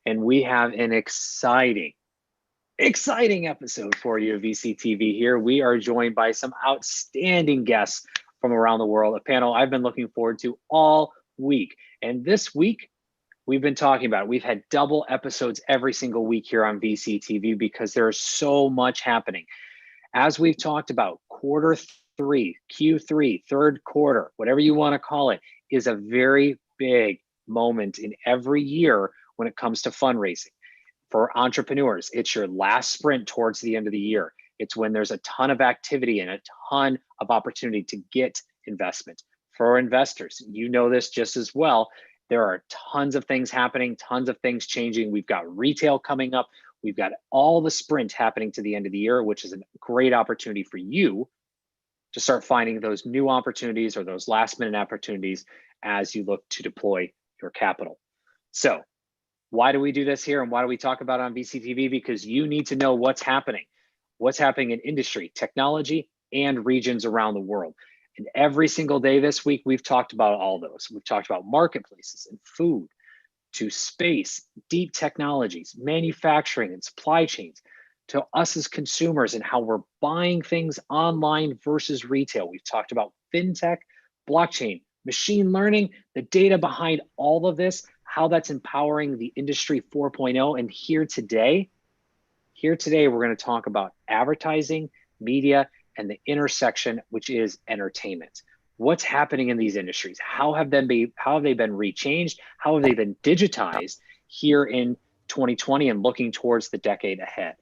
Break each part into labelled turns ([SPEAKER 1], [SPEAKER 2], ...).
[SPEAKER 1] and we have an exciting episode for you of VCTV here. We are joined by some outstanding guests from around the world, a panel I've been looking forward to all week. And this week, we've been talking about it. We've had double episodes every single week here on VCTV because there is so much happening. As we've talked about, quarter three, Q3, third quarter, whatever you want to call it, is a very big moment in every year when it comes to fundraising. For entrepreneurs, it's your last sprint towards the end of the year. It's when there's a ton of activity and a ton of opportunity to get investment. For investors, you know this just as well. There are tons of things happening, tons of things changing. We've got retail coming up. We've got all the sprint happening to the end of the year, which is a great opportunity for you to start finding those new opportunities or those last minute opportunities as you look to deploy your capital. So why do we do this here and why do we talk about it on VCTV? Because you need to know what's happening in industry, technology, and regions around the world. And every single day this week, we've talked about all those. We've talked about marketplaces and food, to space, deep technologies, manufacturing and supply chains, to us as consumers and how we're buying things online versus retail. We've talked about fintech, blockchain, machine learning, the data behind all of this, how that's empowering the industry 4.0. And here today, we're going to talk about advertising, media, and the intersection, which is entertainment. What's happening in these industries? How have they been rechanged? How have they been digitized here in 2020 and looking towards the decade ahead?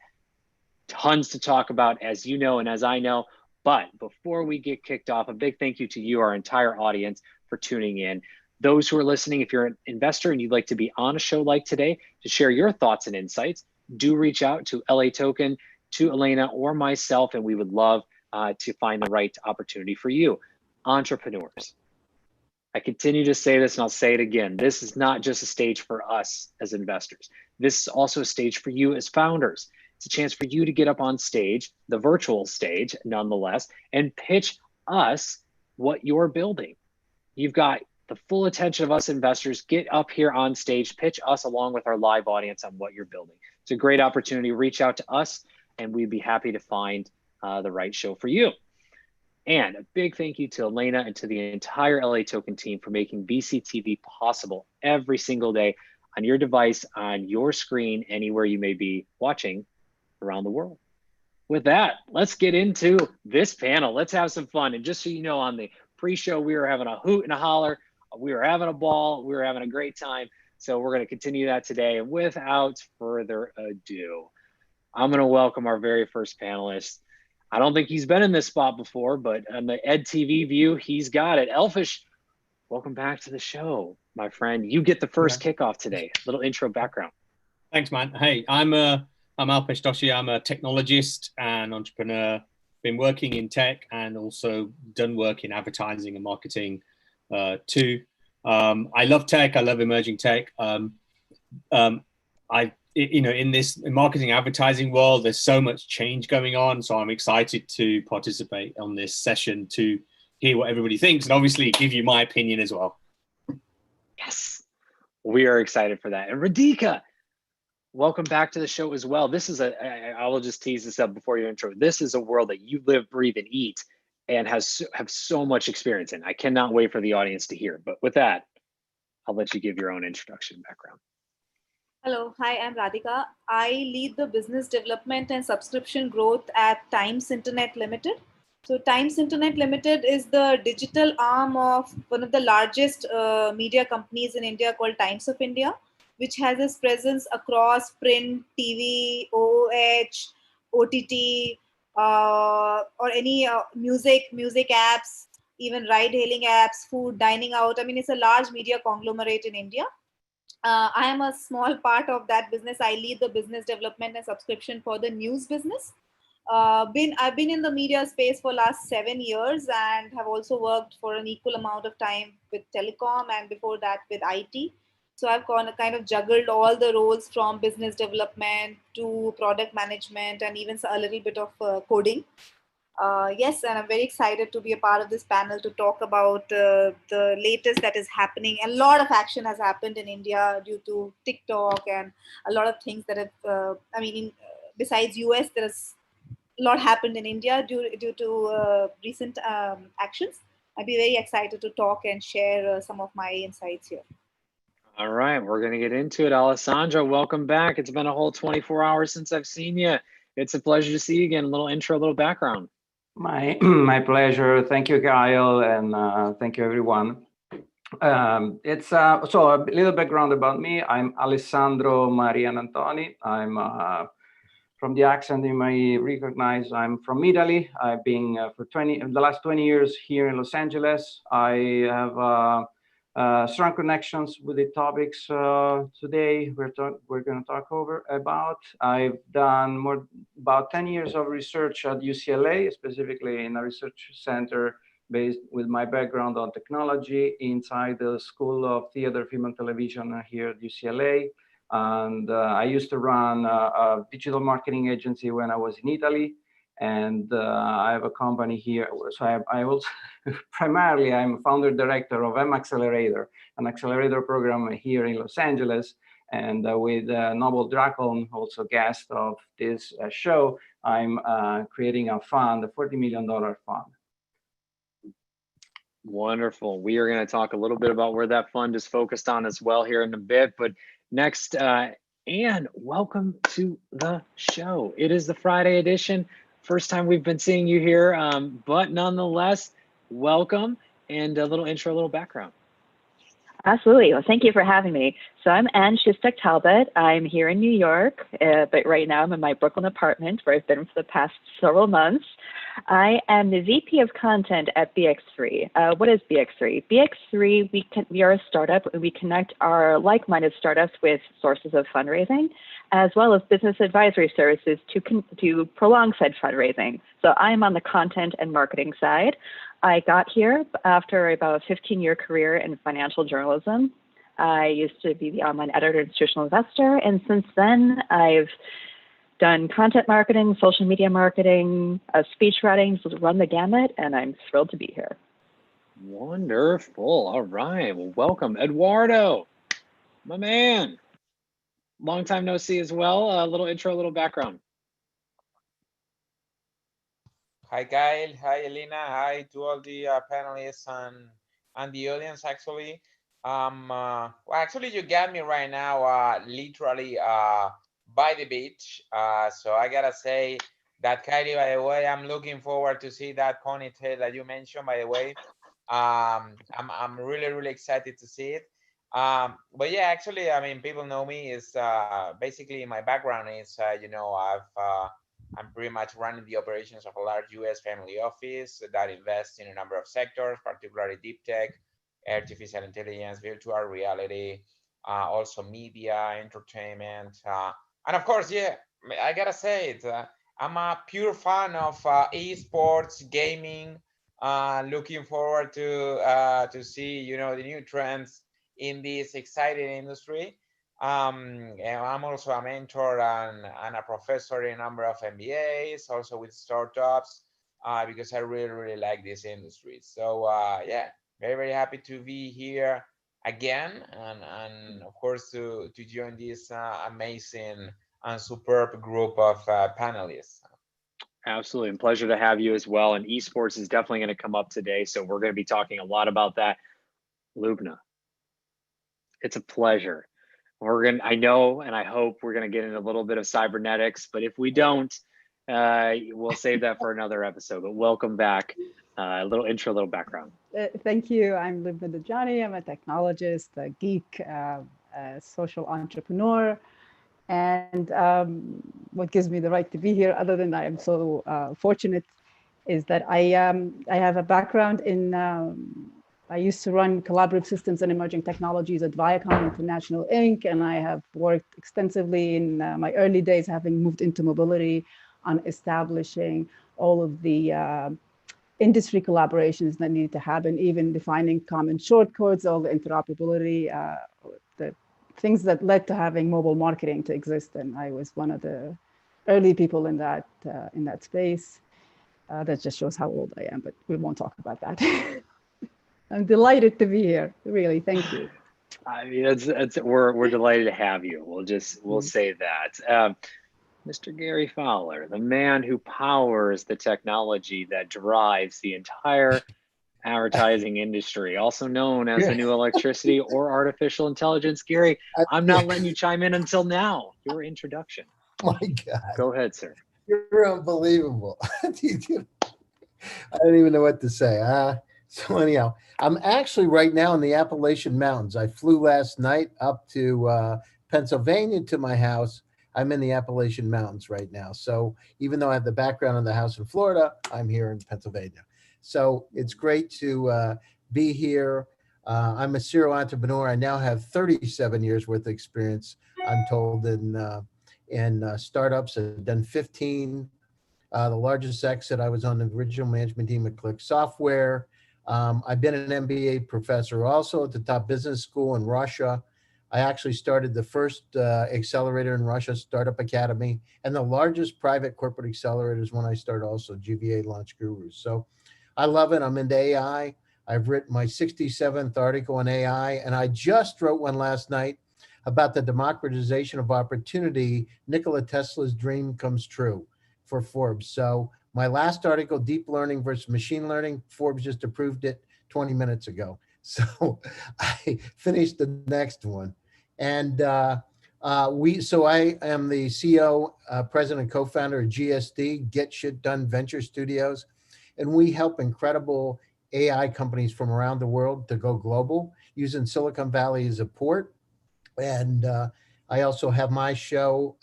[SPEAKER 1] Tons to talk about, as you know and as I know. But before we get kicked off, a big thank you to you, our entire audience, for tuning in. Those who are listening, if you're an investor and you'd like to be on a show like today to share your thoughts and insights, do reach out to LA Token, to Elena or myself, and we would love to find the right opportunity for you. Entrepreneurs, I continue to say this and I'll say it again. This is not just a stage for us as investors. This is also a stage for you as founders. It's a chance for you to get up on stage, the virtual stage nonetheless, and pitch us what you're building. You've got the full attention of us investors. Get up here on stage, pitch us along with our live audience on what you're building. It's a great opportunity. Reach out to us and we'd be happy to find the right show for you. And a big thank you to Elena and to the entire LA Token team for making VCTV possible every single day on your device, on your screen, anywhere you may be watching around the world. With that, let's get into this panel. Let's have some fun. And just so you know, on the pre-show, we were having a hoot and a holler. We were having a ball. We were having a great time. So we're going to continue that today. And without further ado, I'm going to welcome our very first panelist. I don't think he's been in this spot before, but on the EdTV view, he's got it. Elfish, welcome back to the show, my friend. You get the first kickoff today. Little intro background.
[SPEAKER 2] Thanks, man. Hey, I'm Alpesh Doshi. I'm a technologist and entrepreneur. Been working in tech and also done work in advertising and marketing too. I love tech. I love emerging tech. In this marketing advertising world, there's so much change going on. So I'm excited to participate on this session to hear what everybody thinks and obviously give you my opinion as well.
[SPEAKER 1] Yes, we are excited for that. And Radhika, welcome back to the show as well. This is I will just tease this up before your intro. This is a world that you live, breathe, and eat and have so much experience in. I cannot wait for the audience to hear. But with that, I'll let you give your own introduction background.
[SPEAKER 3] Hello, hi, I'm Radhika. I lead the business development and subscription growth at Times Internet Limited. So Times Internet Limited is the digital arm of one of the largest media companies in India called Times of India, which has its presence across print, TV, OOH, OTT, or any music apps, even ride-hailing apps, food, dining out. I mean, it's a large media conglomerate in India. I am a small part of that business. I lead the business development and subscription for the news business. I've been in the media space for last 7 years and have also worked for an equal amount of time with telecom and before that with IT. So I've kind of juggled all the roles from business development to product management and even a little bit of coding. Yes, and I'm very excited to be a part of this panel to talk about the latest that is happening. A lot of action has happened in India due to TikTok and a lot of things that have, besides US, there's a lot happened in India due to recent actions. I'd be very excited to talk and share some of my insights here.
[SPEAKER 1] All right, we're going to get into it. Alessandra, welcome back. It's been a whole 24 hours since I've seen you. It's a pleasure to see you again. A little intro, a little background.
[SPEAKER 4] My pleasure. Thank you, Kyle, and thank you, everyone. It's so a little background about me. I'm Alessandro Marianantoni. I'm from the accent you may recognize. I'm from Italy. I've been for the last 20 years here in Los Angeles. I have strong connections with the topics today we're going to talk about. I've done about 10 years of research at UCLA, specifically in a research center based with my background on technology inside the School of Theater, Film, and Television here at UCLA. And I used to run a digital marketing agency when I was in Italy. And I have a company here. So I also, primarily, I'm founder director of M Accelerator, an accelerator program here in Los Angeles. And with Noble Dracon, also guest of this show, I'm creating a fund, a $40 million fund.
[SPEAKER 1] Wonderful. We are going to talk a little bit about where that fund is focused on as well here in a bit. But next, Anne, welcome to the show. It is the Friday edition. First time we've been seeing you here, but nonetheless, welcome, and a little intro, a little background.
[SPEAKER 5] Absolutely. Well, thank you for having me. So I'm Anne Shustak-Talbot. I'm here in New York, but right now I'm in my Brooklyn apartment where I've been for the past several months. I am the VP of Content at BX3. What is BX3? BX3, we are a startup, and we connect our like-minded startups with sources of fundraising, as well as business advisory services to prolong said fundraising. So I'm on the content and marketing side. I got here after about a 15-year career in financial journalism. I used to be the online editor, institutional investor, and since then I've done content marketing, social media marketing, speech writing, so run the gamut, and I'm thrilled to be here.
[SPEAKER 1] Wonderful. All right. Well, welcome, Eduardo, my man. Long time no see as well. A little intro, a little background.
[SPEAKER 6] Hi, Kyle. Hi, Elena. Hi to all the panelists and the audience, actually. Well, actually, you got me right now, literally by the beach. So I gotta say that, Kylie, by the way, I'm looking forward to see that ponytail that you mentioned, by the way. I'm really, really excited to see it. But yeah, actually, I mean, people know me is basically my background is, I'm pretty much running the operations of a large US family office that invests in a number of sectors, particularly deep tech, artificial intelligence, virtual reality, also media, entertainment, and of course, yeah, I gotta say it. I'm a pure fan of esports, gaming. Looking forward to see the new trends in this exciting industry. And I'm also a mentor and a professor in a number of MBAs, also with startups, because I really, really like this industry. So yeah, very, very happy to be here again, and of course to join this amazing and superb group of panelists.
[SPEAKER 1] Absolutely, and pleasure to have you as well. And esports is definitely going to come up today, so we're going to be talking a lot about that. Lubna, it's a pleasure. I know, and I hope we're going to get in a little bit of cybernetics, but if we don't, we'll save that for another episode. But welcome back. A little intro, a little background.
[SPEAKER 7] Thank you. I'm Lubna Dajani. I'm a technologist, a geek, a social entrepreneur. And what gives me the right to be here, other than I am so fortunate, is that I have a background in, I used to run collaborative systems and emerging technologies at Viacom International Inc. And I have worked extensively in my early days, having moved into mobility, on establishing all of the industry collaborations that needed to happen, even defining common shortcodes, all the interoperability, the things that led to having mobile marketing to exist. And I was one of the early people in that space. That just shows how old I am, but we won't talk about that. I'm delighted to be here. Really, thank you.
[SPEAKER 1] I mean, we're delighted to have you. We'll say that. Mr. Gary Fowler, the man who powers the technology that drives the entire advertising industry, also known as the new electricity or artificial intelligence. Gary, I'm not letting you chime in until now. Your introduction.
[SPEAKER 8] My God.
[SPEAKER 1] Go ahead, sir.
[SPEAKER 8] You're unbelievable. I don't even know what to say. So anyhow, I'm actually right now in the Appalachian Mountains. I flew last night up to Pennsylvania to my house. I'm in the Appalachian Mountains right now. So even though I have the background in the house in Florida, I'm here in Pennsylvania. So it's great to be here. I'm a serial entrepreneur. I now have 37 years worth of experience, I'm told, in startups. I've done 15. The largest exit, I was on the original management team at Click Software. I've been an MBA professor also at the top business school in Russia. I actually started the first accelerator in Russia, Startup Academy, and the largest private corporate accelerators when I started also, GVA Launch Gurus. So I love it. I'm into AI. I've written my 67th article on AI, and I just wrote one last night about the democratization of opportunity. Nikola Tesla's dream comes true for Forbes. So my last article, Deep Learning versus Machine Learning, Forbes just approved it 20 minutes ago. So I finished the next one. And so I am the CEO, president, and co-founder of GSD, Get Shit Done Venture Studios. And we help incredible AI companies from around the world to go global using Silicon Valley as a port. And I also have my show.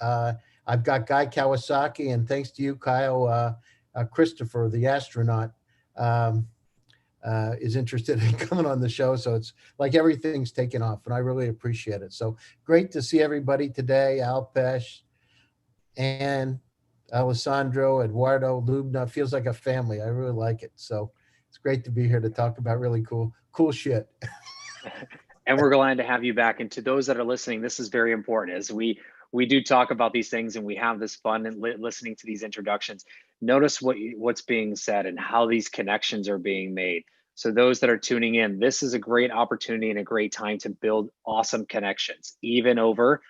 [SPEAKER 8] I've got Guy Kawasaki, and thanks to you, Kyle, Christopher, the astronaut, is interested in coming on the show. So it's like everything's taken off, and I really appreciate it. So great to see everybody today. Alpesh, Ann, Alessandro, Eduardo, Lubna. Feels like a family. I really like it. So it's great to be here to talk about really cool shit.
[SPEAKER 1] And we're glad to have you back. And to those that are listening, this is very important as we do talk about these things and we have this fun and listening to these introductions. Notice what's being said and how these connections are being made. So those that are tuning in, this is a great opportunity and a great time to build awesome connections, even over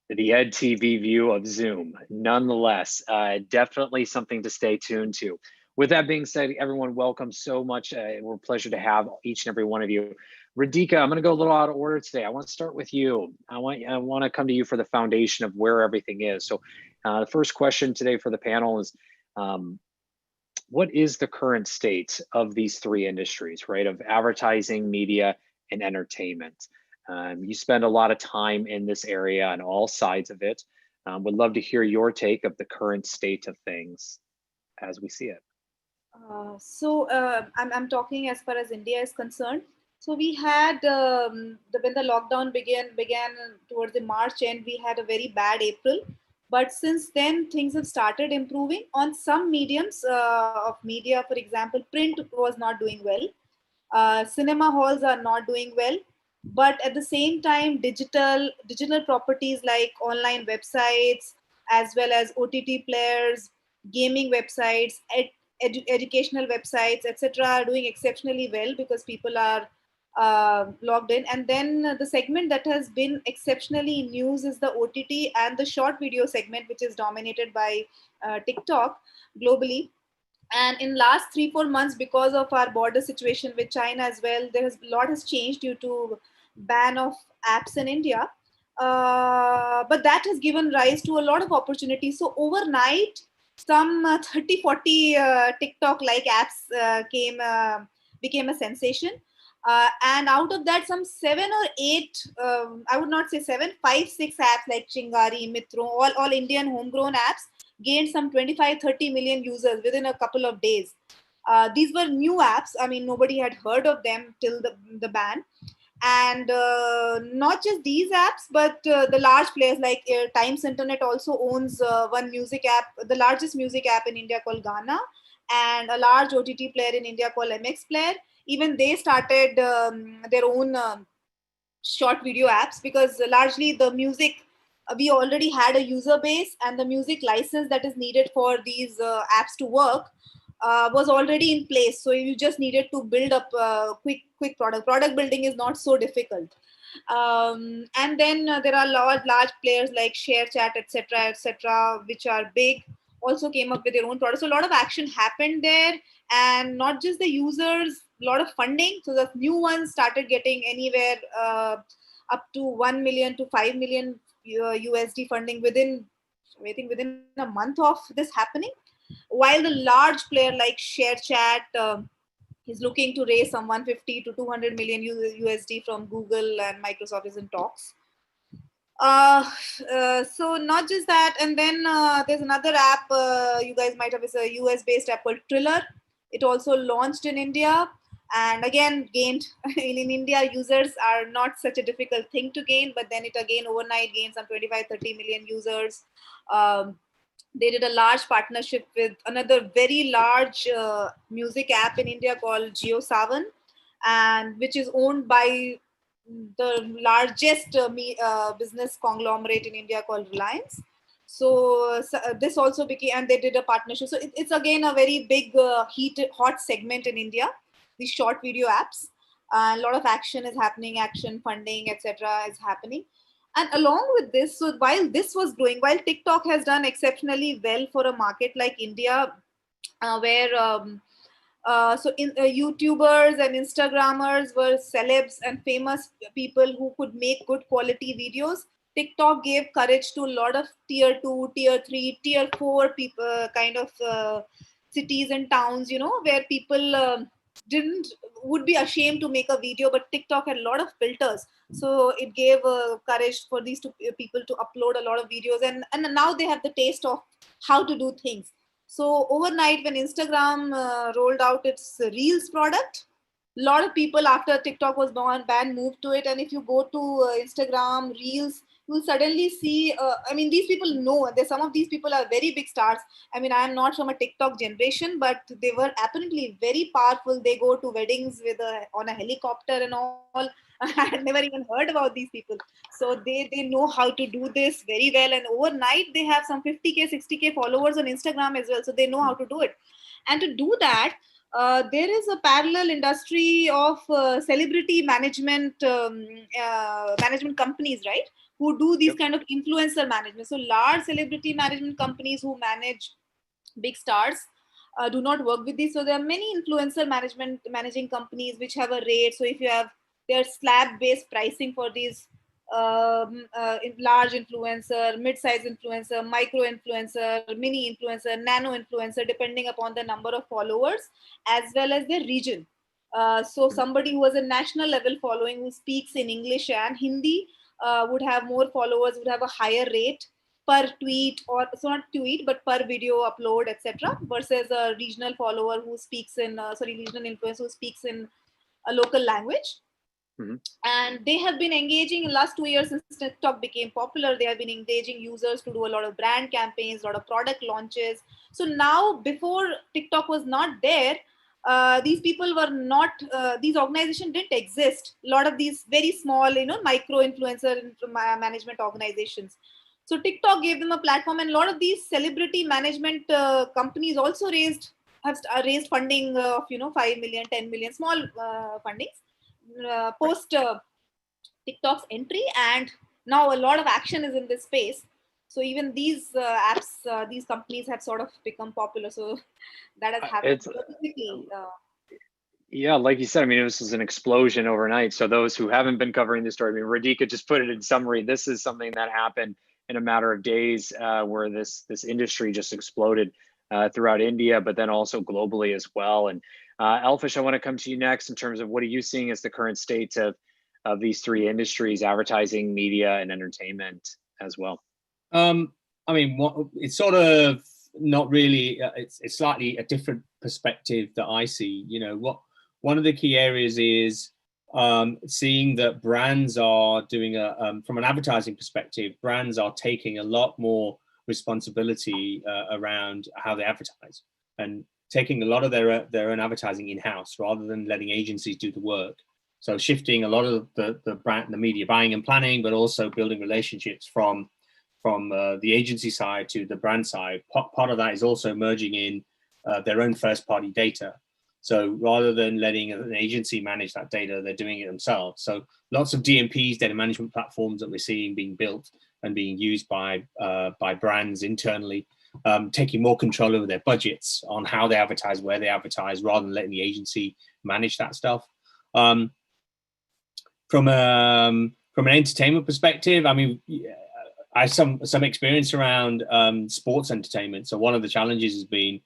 [SPEAKER 1] the EdTV view of Zoom. Nonetheless, definitely something to stay tuned to. With that being said, everyone, welcome so much. We're a pleasure to have each and every one of you. Radhika, I'm going to go a little out of order today. I want to start with you. I want to come to you for the foundation of where everything is. So the first question today for the panel is, what is the current state of these three industries, right? Of advertising, media, and entertainment. You spend a lot of time in this area on all sides of it. Would love to hear your take of the current state of things as we see it.
[SPEAKER 3] I'm talking as far as India is concerned. So we had when the lockdown began towards the March end, we had a very bad April. But since then, things have started improving on some mediums of media. For example, print was not doing well. Cinema halls are not doing well. But at the same time, digital properties like online websites, as well as OTT players, gaming websites, educational websites, etc., are doing exceptionally well because people are logged in. And then the segment that has been exceptionally in news is the OTT and the short video segment, which is dominated by TikTok globally. And in last 3-4 months, because of our border situation with China as well, a lot has changed due to ban of apps in India. But that has given rise to a lot of opportunities. So overnight, some 30-40 TikTok-like apps became a sensation. And out of that, some 7 or 8, I would not say 7, 5, 6 apps like Chingari, Mitro, all Indian homegrown apps gained some 25-30 million users within a couple of days. These were new apps. I mean, nobody had heard of them till the ban. And not just these apps, but the large players like Times Internet also owns one music app, the largest music app in India called Ghana, and a large OTT player in India called MX Player. Even they started their own short video apps because largely the music we already had a user base, and the music license that is needed for these apps to work was already in place. So you just needed to build up quick product building is not so difficult. And then there are large players like ShareChat, etc., which are big, also came up with their own products. So a lot of action happened there, and not just the users, a lot of funding. So the new ones started getting anywhere up to 1 million to 5 million USD funding within, I think, within a month of this happening. While the large player like ShareChat is looking to raise some 150 to 200 million USD from Google, and Microsoft is in talks. So not just that, and then there's another app you guys might have, is a US based app called Triller. It also launched in India, and again gained in India. Users are not such a difficult thing to gain, but then it again overnight gained some 25-30 million users. They did a large partnership with another very large music app in India called JioSaavn, and which is owned by the largest business conglomerate in India called Reliance. So this also became, and they did a partnership. So it's again a very big hot segment in India, these short video apps. A lot of action is happening, action funding, etc. is happening. And along with this, so while this was growing, while TikTok has done exceptionally well for a market like India, where YouTubers and Instagrammers were celebs and famous people who could make good quality videos, TikTok gave courage to a lot of tier 2, tier 3, tier 4 people, kind of cities and towns, where people would be ashamed to make a video, but TikTok had a lot of filters. So it gave courage for these people to upload a lot of videos, and now they have the taste of how to do things. So overnight, when Instagram rolled out its Reels product, a lot of people after TikTok was banned moved to it. And if you go to Instagram Reels, you'll suddenly see, these people know, some of these people are very big stars. I am not from a TikTok generation, but they were apparently very powerful. They go to weddings on a helicopter and all. I had never even heard about these people. So they know how to do this very well. And overnight, they have some 50K, 60K followers on Instagram as well. So they know how to do it. And to do that, there is a parallel industry of celebrity management companies, right? Who do these kind of influencer management. So large celebrity management companies who manage big stars do not work with these. So there are many influencer managing companies which have a rate. So if you have their slab-based pricing for these large influencer, mid-size influencer, micro influencer, mini influencer, nano influencer, depending upon the number of followers as well as their region. So somebody who has a national level following, who speaks in English and Hindi, would have more followers, would have a higher rate per tweet, or so not tweet, but per video upload, etc. versus a regional follower who speaks in, regional influencer who speaks in a local language. Mm-hmm. And they have been engaging in the last 2 years since TikTok became popular. They have been engaging users to do a lot of brand campaigns, a lot of product launches. So now, before TikTok was not there, these people were not, these organizations didn't exist. A lot of these very small, micro influencer management organizations. So TikTok gave them a platform, and a lot of these celebrity management companies also have raised funding of 5 million, 10 million, small fundings post TikTok's entry, and now a lot of action is in this space. So even these apps, these companies have sort of become popular. So that has happened quickly.
[SPEAKER 1] Yeah, like you said, this was an explosion overnight. So those who haven't been covering the story, Radhika just put it in summary. This is something that happened in a matter of days, where this industry just exploded throughout India, but then also globally as well. And Elfish, I want to come to you next in terms of what are you seeing as the current state of these three industries, advertising, media, and entertainment as well?
[SPEAKER 2] It's sort of not really, it's slightly a different perspective that I see. One of the key areas is seeing that brands are doing from an advertising perspective, brands are taking a lot more responsibility around how they advertise and taking a lot of their own advertising in-house rather than letting agencies do the work. So shifting a lot of the brand, the media buying and planning, but also building relationships from the agency side to the brand side. Part of that is also merging in their own first-party data. So rather than letting an agency manage that data, they're doing it themselves. So lots of DMPs, data management platforms that we're seeing being built and being used by brands internally, taking more control over their budgets on how they advertise, where they advertise, rather than letting the agency manage that stuff. From an entertainment perspective, I mean, I have some experience around sports entertainment. So one of the challenges has been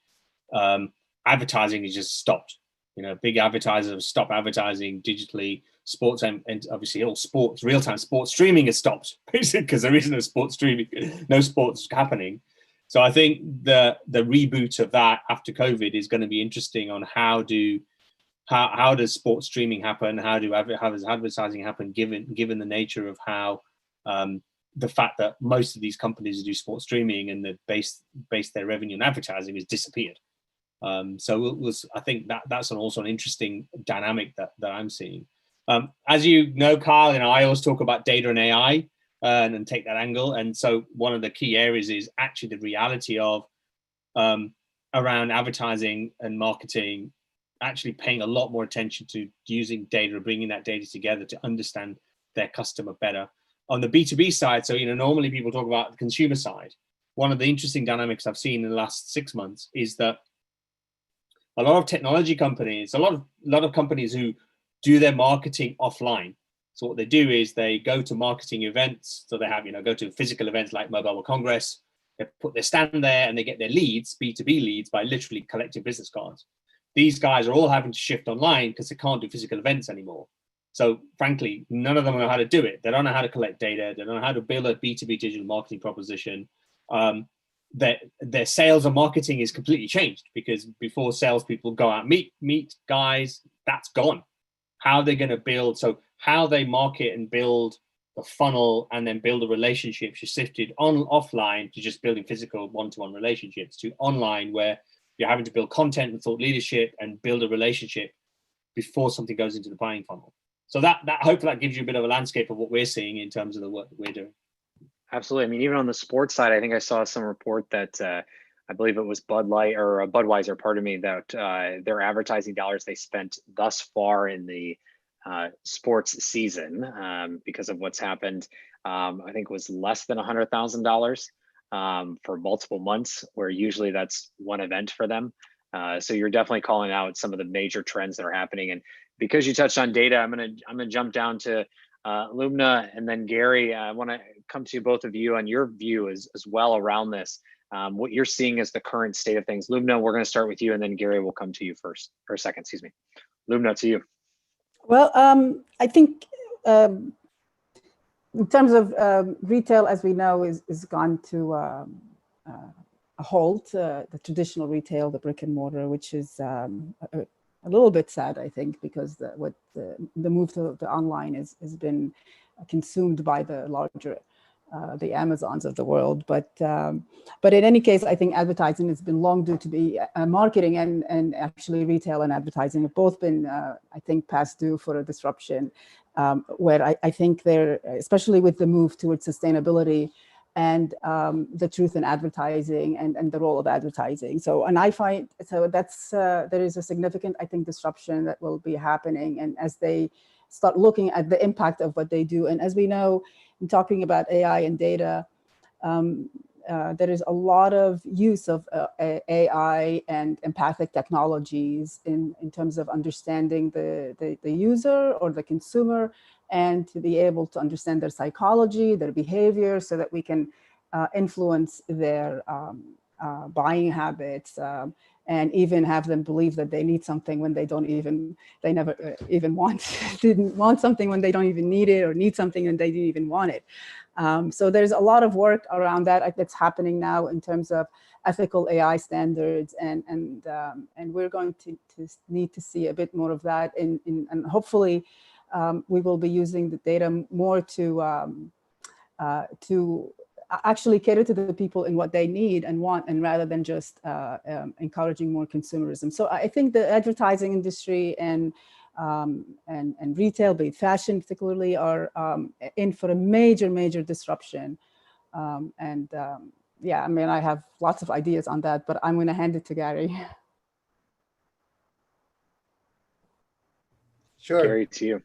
[SPEAKER 2] advertising has just stopped. You know, big advertisers have stopped advertising digitally. Sports and obviously all sports, real-time sports streaming has stopped basically because there isn't a sports streaming, no sports happening. So I think the reboot of that after COVID is going to be interesting on how does sports streaming happen? How does advertising happen given the nature of how the fact that most of these companies do sports streaming and the base their revenue on advertising has disappeared. So I think that's also an interesting dynamic that I'm seeing. As you know, Kyle, I always talk about data and AI and take that angle. And so one of the key areas is actually the reality of around advertising and marketing, actually paying a lot more attention to using data, bringing that data together to understand their customer better. On the B2B side, so normally people talk about the consumer side. One of the interesting dynamics I've seen in the last 6 months is that a lot of technology companies, a lot of companies who do their marketing offline. So what they do is they go to marketing events. So they have, go to physical events like Mobile World Congress. They put their stand there and they get their leads, B2B leads, by literally collecting business cards. These guys are all having to shift online because they can't do physical events anymore. So frankly, none of them know how to do it. They don't know how to collect data. They don't know how to build a B2B digital marketing proposition. Their sales and marketing is completely changed because before salespeople go out, meet guys, that's gone. How they're going to build, so how they market and build the funnel and then build a relationship, she shifted offline to just building physical one-to-one relationships to online where you're having to build content and thought leadership and build a relationship before something goes into the buying funnel. So that hopefully that gives you a bit of a landscape of what we're seeing in terms of the work that we're doing.
[SPEAKER 1] Absolutely. I mean, even on the sports side, I think I saw some report that I believe it was Bud Light or Budweiser, pardon me, that their advertising dollars they spent thus far in the sports season because of what's happened, I think it was less than $100,000 for multiple months, where usually that's one event for them. So you're definitely calling out some of the major trends that are happening. And because you touched on data, I'm gonna jump down to Lumna and then Gary. I want to come to both of you on your view as well around this. What you're seeing as the current state of things. Lumna, we're going to start with you, and then Gary will come to you first or second. Excuse me. Lumna, to you.
[SPEAKER 7] Well, I think in terms of retail, as we know, is gone to a halt. The traditional retail, the brick and mortar, which is a little bit sad, I think, because the move to the online has been consumed by the larger, the Amazons of the world. But in any case, I think advertising has been long due to be marketing and actually retail and advertising have both been, I think, past due for a disruption, where I think they're, especially with the move towards sustainability and the truth in advertising and the role of advertising. So, and I find, so that's, there is a significant, I think, disruption that will be happening. And as they start looking at the impact of what they do, and as we know, in talking about AI and data, there is a lot of use of AI and empathic technologies in terms of understanding the user or the consumer, and to be able to understand their psychology, their behavior, so that we can influence their buying habits, and even have them believe that they need something when they don't even, they never even didn't want something when they don't even need it, or need something and they didn't even want it. So there's a lot of work around that that's happening now in terms of ethical AI standards, and we're going to need to see a bit more of that, and hopefully we will be using the data more to actually cater to the people in what they need and want, and rather than just encouraging more consumerism. So I think the advertising industry and retail, be it fashion particularly, are in for a major disruption Yeah, I mean, I have lots of ideas on that, but I'm going to hand it to Gary.
[SPEAKER 8] Sure.
[SPEAKER 1] Gary, to you.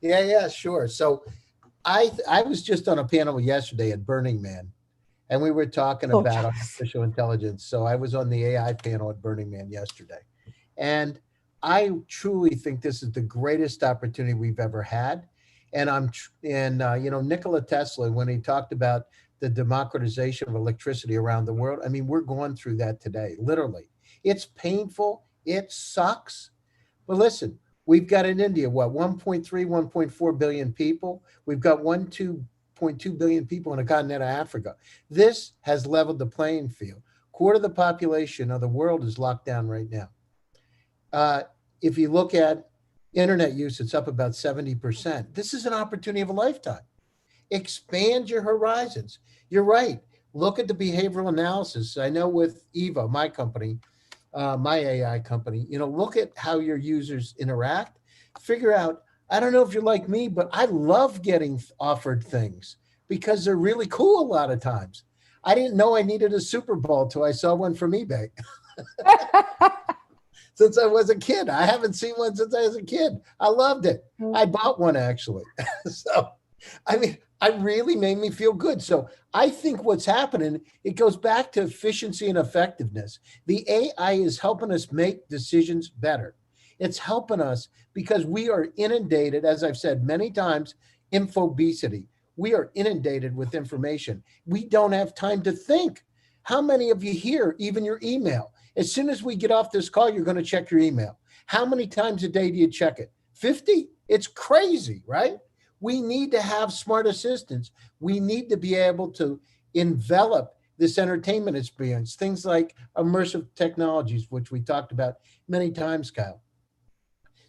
[SPEAKER 8] Yeah, sure. So I was just on a panel yesterday at Burning Man, and we were talking
[SPEAKER 7] Oh,
[SPEAKER 8] about
[SPEAKER 7] jealous.
[SPEAKER 8] artificial intelligence. So I was on the AI panel at Burning Man yesterday, and I truly think this is the greatest opportunity we've ever had. And you know, Nikola Tesla, when he talked about the democratization of electricity around the world, I mean, we're going through that today, literally. It's painful. It sucks. But listen, we've got in India, what, 1.3, 1.4 billion people. We've got 2.2 billion people in the continent of Africa. This has leveled the playing field. Quarter of the population of the world is locked down right now. If you look at internet use, it's up about 70%. This is an opportunity of a lifetime. Expand your horizons. You're right. Look at the behavioral analysis. I know with Eva, my company, my AI company, you know, look at how your users interact, figure out, I don't know if you're like me, but I love getting offered things because they're really cool a lot of times. I didn't know I needed a Super Bowl till I saw one from eBay. Since I was a kid. I haven't seen one since I was a kid. I loved it. I bought one actually. So, I mean, it really made me feel good. So I think what's happening, it goes back to efficiency and effectiveness. The AI is helping us make decisions better. It's helping us because we are inundated, as I've said many times, infobesity. We are inundated with information. We don't have time to think. How many of you here, even your email? As soon as we get off this call, you're going to check your email. How many times a day do you check it? 50? It's crazy, right? We need to have smart assistants. We need to be able to envelop this entertainment experience, things like immersive technologies, which we talked about many times, Kyle,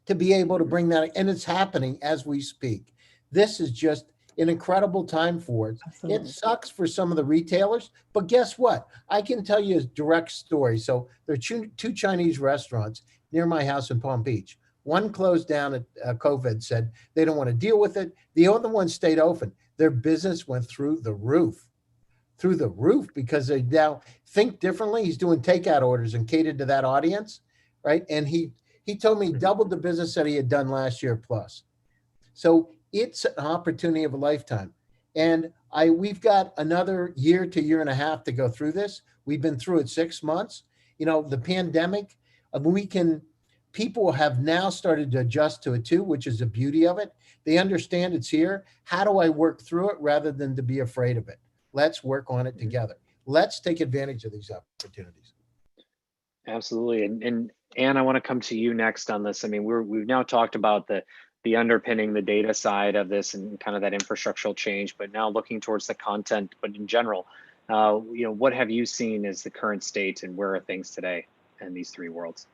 [SPEAKER 8] to be able to bring that, and it's happening as we speak. This is just an incredible time for it.
[SPEAKER 7] Absolutely.
[SPEAKER 8] It sucks for some of the retailers, but guess what? I can tell you a direct story. So there are two Chinese restaurants near my house in Palm Beach. One closed down at COVID, said they don't want to deal with it. The other one stayed open. Their business went through the roof because they now think differently. He's doing takeout orders and catered to that audience, right? And he told me he doubled the business that he had done last year plus. So it's an opportunity of a lifetime. And we've got another year to year and a half to go through this. We've been through it 6 months. You know, the pandemic, people have now started to adjust to it too, which is the beauty of it. They understand it's here. How do I work through it rather than to be afraid of it? Let's work on it together. Let's take advantage of these opportunities.
[SPEAKER 1] Absolutely. And Anne, I want to come to you next on this. I mean, we've now talked about the underpinning, the data side of this and kind of that infrastructural change, but now looking towards the content, but in general, you know, what have you seen as the current state and where are things today in these three worlds?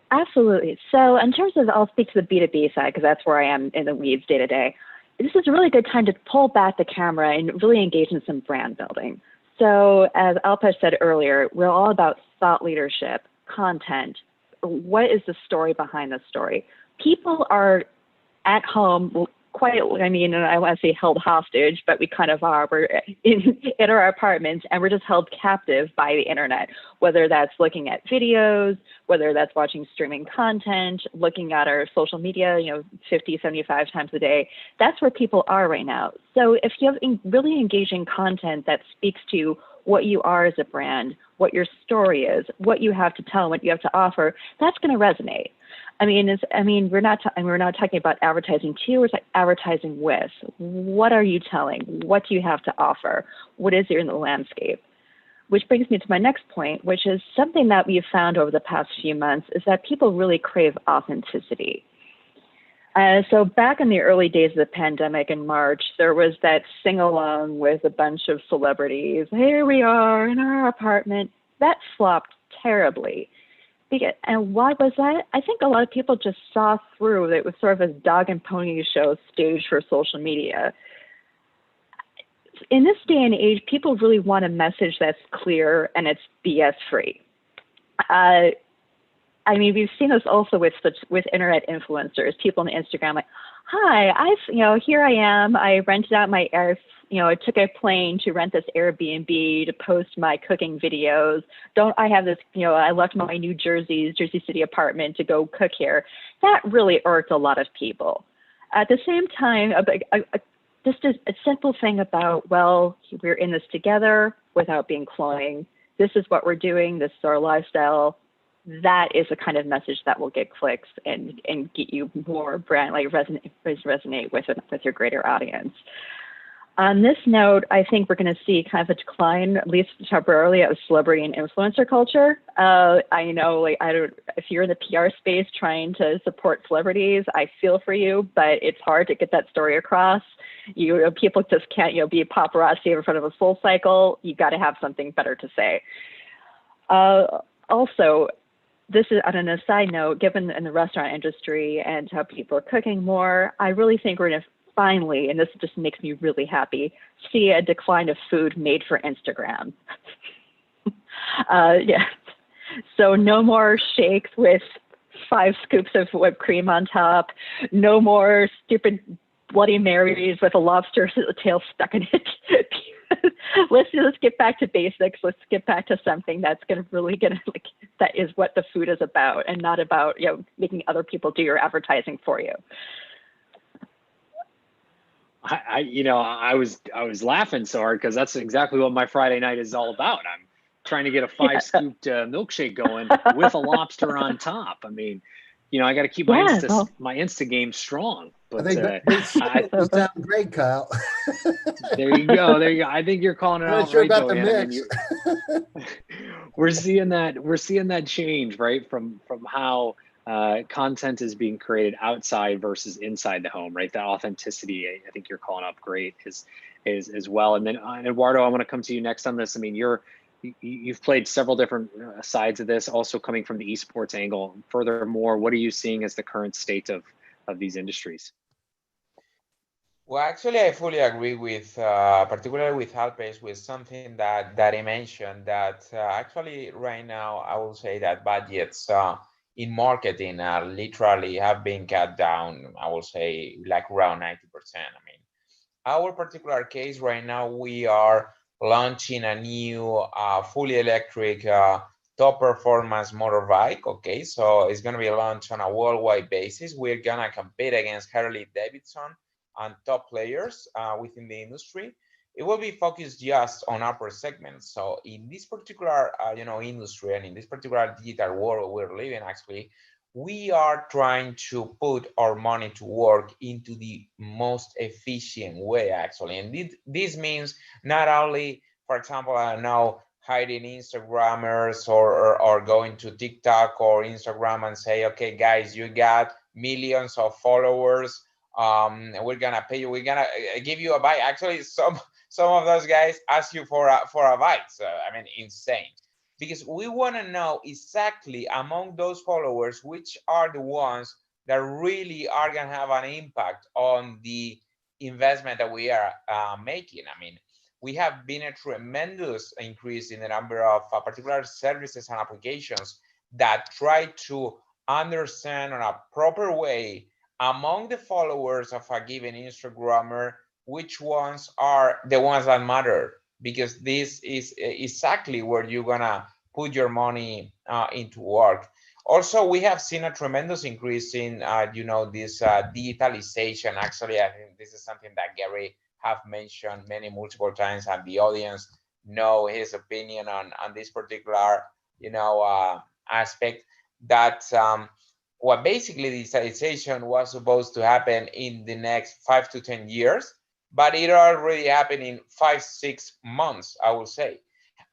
[SPEAKER 5] Absolutely. So in terms of, I'll speak to the B2B side because that's where I am in the weeds day to day. This is a really good time to pull back the camera and really engage in some brand building. So as Alpesh said earlier, we're all about thought leadership, content. What is the story behind the story? People are at home quite, I mean, I want to say held hostage, but we kind of are. We're in our apartments and we're just held captive by the internet, whether that's looking at videos, whether that's watching streaming content, looking at our social media, 50, 75 times a day. That's where people are right now. So if you have really engaging content that speaks to what you are as a brand, what your story is, what you have to tell, what you have to offer, that's going to resonate. We're not talking about advertising to, we're advertising with. What are you telling? What do you have to offer? What is in the landscape? Which brings me to my next point, which is something that we've found over the past few months is that people really crave authenticity. So back in the early days of the pandemic in March, there was that sing-along with a bunch of celebrities. Here we are in our apartment. That flopped terribly. And why was that? I think a lot of people just saw through that it was sort of a dog and pony show staged for social media. In this day and age, people really want a message that's clear and it's BS free. We've seen this also with internet influencers, people on Instagram like, hi, here I am. I rented out my I took a plane to rent this Airbnb to post my cooking videos. I have this, I left my Jersey City apartment to go cook here. That really irked a lot of people. At the same time, just a simple thing about, well, we're in this together without being cloying. This is what we're doing. This is our lifestyle. That is the kind of message that will get clicks and get you more brand, like resonate with your greater audience. On this note, I think we're going to see kind of a decline, at least temporarily, of celebrity and influencer culture. I know, if you're in the PR space trying to support celebrities, I feel for you, but it's hard to get that story across. People just can't, be paparazzi in front of a full cycle. You got to have something better to say. Also, this is on an aside note, given in the restaurant industry and how people are cooking more, I really think we're going to finally, and this just makes me really happy, see a decline of food made for Instagram. Yeah. So no more shakes with 5 scoops of whipped cream on top. No more stupid Bloody Marys with a lobster tail stuck in it. Let's get back to basics. Let's get back to something that's that is what the food is about, and not about making other people do your advertising for you.
[SPEAKER 1] I was laughing so hard because that's exactly what my Friday night is all about. I'm trying to get a 5-scooped milkshake going with a lobster on top. I mean, I got to keep my Insta game strong. But
[SPEAKER 8] they sound great, Kyle.
[SPEAKER 1] There you go. I think you're calling it out
[SPEAKER 8] sure
[SPEAKER 1] right,
[SPEAKER 8] about the
[SPEAKER 1] Joanne.
[SPEAKER 8] mix.
[SPEAKER 1] We're seeing that change, right? From how content is being created outside versus inside the home, right? That authenticity, I think you're calling up great is as well. And then Eduardo, I want to come to you next on this. I mean, you've played several different sides of this, also coming from the esports angle. Furthermore, what are you seeing as the current state of these industries?
[SPEAKER 6] Well, actually, I fully agree with, particularly with Alpes, with something that he mentioned, that actually right now, I will say that budgets in marketing literally have been cut down, I will say like around 90%. I mean, our particular case right now, we are launching a new fully electric top performance motorbike. Okay, so it's going to be launched on a worldwide basis. We're going to compete against Harley Davidson and top players within the industry. It will be focused just on upper segments. So in this particular industry, and in this particular digital world we're living, actually, we are trying to put our money to work into the most efficient way, actually. And this means not only, for example, I don't know, hiring Instagrammers or going to TikTok or Instagram and say, okay, guys, you got millions of followers. We're gonna pay you. We're gonna give you a bike. Actually, some of those guys ask you for a bike. So I mean, insane. Because we want to know exactly among those followers which are the ones that really are gonna have an impact on the investment that we are making. I mean, we have been a tremendous increase in the number of particular services and applications that try to understand in a proper way among the followers of a given Instagrammer, which ones are the ones that matter, because this is exactly where you're gonna put your money into work. Also, we have seen a tremendous increase in, this digitalization. Actually, I think this is something that Gary have mentioned multiple times, and the audience know his opinion on this particular, aspect. That what basically digitalization was supposed to happen in the next 5 to 10 years, but it already happened in 5-6 months, I will say.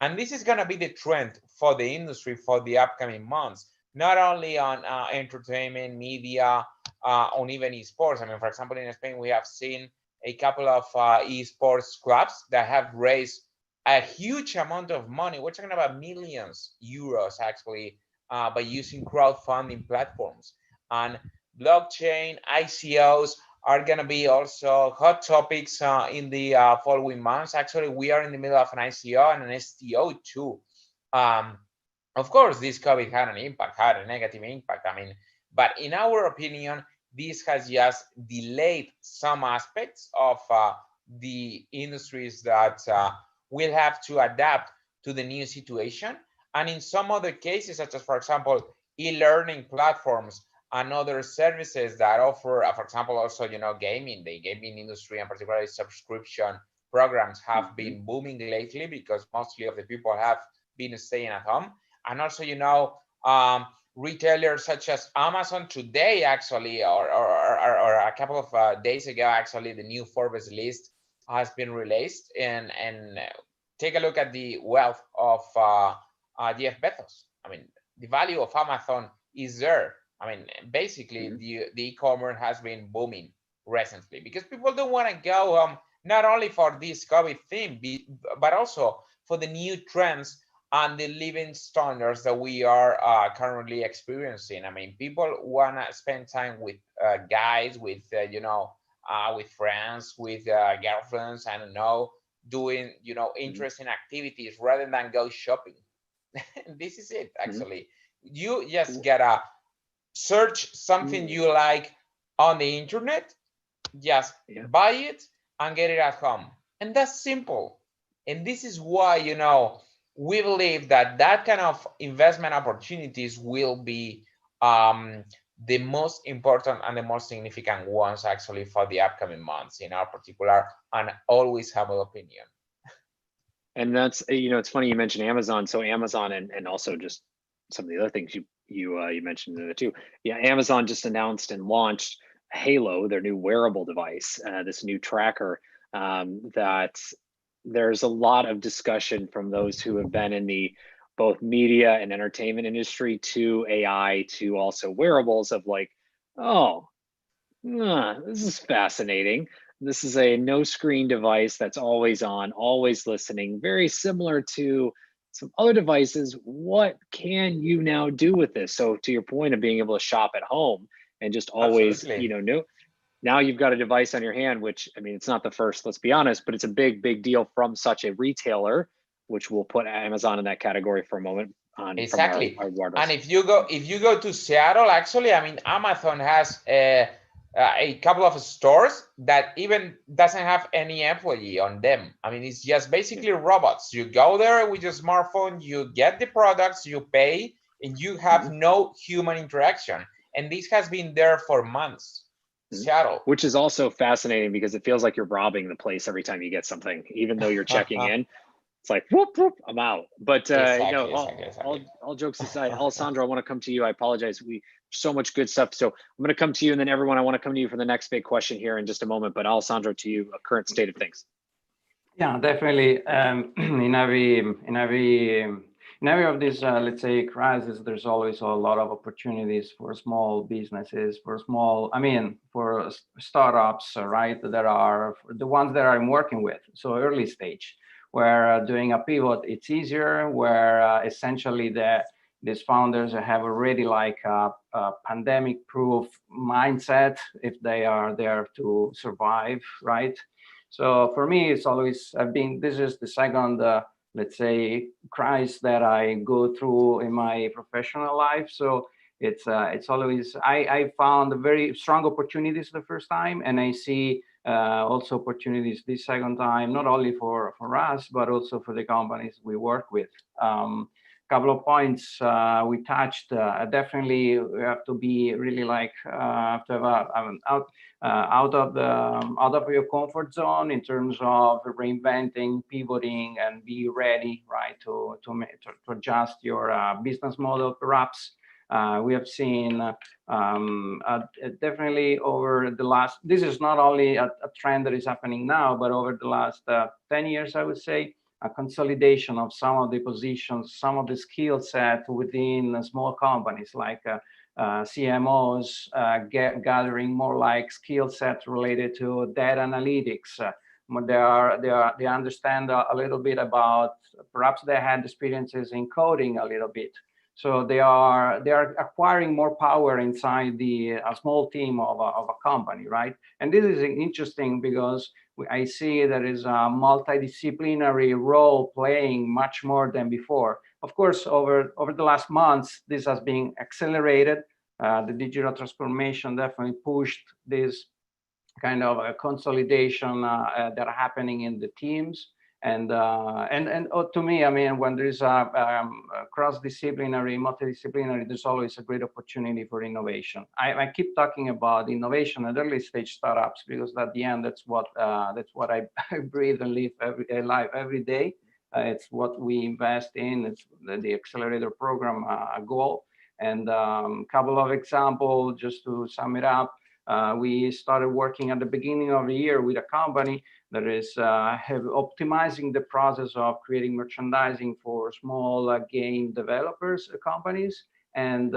[SPEAKER 6] And this is going to be the trend for the industry for the upcoming months, not only on entertainment, media, on even esports. I mean, for example, in Spain, we have seen a couple of esports clubs that have raised a huge amount of money. We're talking about millions euros, actually, by using crowdfunding platforms. And blockchain, ICOs are going to be also hot topics in the following months. Actually, we are in the middle of an ICO and an STO too. Of course, this COVID had a negative impact. I mean, but in our opinion, this has just delayed some aspects of the industries that will have to adapt to the new situation. And in some other cases, such as, for example, e-learning platforms and other services that offer, for example, also, gaming, the gaming industry and particularly subscription programs have been booming lately because mostly of the people have been staying at home. And also, retailers such as Amazon today, actually, or a couple of days ago, actually, the new Forbes list has been released, and take a look at the wealth of Jeff Bezos. I mean, the value of Amazon is there. I mean, basically, the e-commerce has been booming recently because people don't want to go not only for this COVID thing, but also for the new trends and the living standards that we are currently experiencing. I mean, people want to spend time with guys, with with friends, with girlfriends, I don't know, doing interesting activities rather than go shopping. This is it, actually. You just gotta search something you like on the internet, just buy it and get it at home, and that's simple. And this is why we believe that kind of investment opportunities will be the most important and the most significant ones, actually, for the upcoming months in our particular and always humble opinion.
[SPEAKER 1] And that's, it's funny you mentioned Amazon. So Amazon and also just some of the other things you mentioned there too. Yeah, Amazon just announced and launched Halo, their new wearable device, this new tracker that there's a lot of discussion from those who have been in the both media and entertainment industry to AI to also wearables of like, this is fascinating. This is a no screen device that's always on, always listening, very similar to some other devices. What can you now do with this? So to your point of being able to shop at home and just always, know, now you've got a device on your hand, which, I mean, it's not the first, let's be honest, but it's a big, big deal from such a retailer, which we'll put Amazon in that category for a moment.
[SPEAKER 6] Exactly. And if you go to Seattle, actually, I mean, Amazon has a couple of stores that even doesn't have any employee on them. I mean, it's just basically robots. You go there with your smartphone, you get the products, you pay, and you have no human interaction. And this has been there for months. Seattle.
[SPEAKER 1] Which is also fascinating because it feels like you're robbing the place every time you get something, even though you're checking in. It's like, whoop, whoop, I'm out. But
[SPEAKER 6] exactly.
[SPEAKER 1] All jokes aside, Alessandro, I want to come to you. I apologize. So much good stuff. So I'm going to come to you, and then everyone, I want to come to you for the next big question here in just a moment. But Alessandro, to you, a current state of things.
[SPEAKER 4] Yeah, definitely. In every of these, let's say, crises, there's always a lot of opportunities for small businesses, for startups, right? That are the ones that I'm working with. So early stage, where doing a pivot, it's easier, where essentially these founders have already like a pandemic-proof mindset if they are there to survive, right? So for me, it's always this is the second, let's say, crisis that I go through in my professional life. So it's always, I found very strong opportunities the first time, and I see also opportunities this second time, not only for us, but also for the companies we work with. Couple of points we touched. Definitely, we have to be really like have to have out of your comfort zone in terms of reinventing, pivoting, and be ready, right, to adjust your business model. Perhaps we have seen definitely over the last. This is not only a trend that is happening now, but over the last 10 years, I would say, a consolidation of some of the positions, some of the skill set within small companies like CMOs gathering more like skill set related to data analytics. They understand a little bit about, perhaps they had experiences in coding a little bit. So they are acquiring more power inside a small team of a company, right? And this is interesting because I see there is a multidisciplinary role playing much more than before. Of course, over the last months, this has been accelerated. The digital transformation definitely pushed this kind of a consolidation that are happening in the teams. And to me, I mean, when there's a cross-disciplinary, multidisciplinary, there's always a great opportunity for innovation. I keep talking about innovation at early stage startups because at the end, that's what I breathe and live every day. It's what we invest in. It's the accelerator program goal. And a couple of examples just to sum it up. We started working at the beginning of the year with a company that is optimizing the process of creating merchandising for small game developers companies, and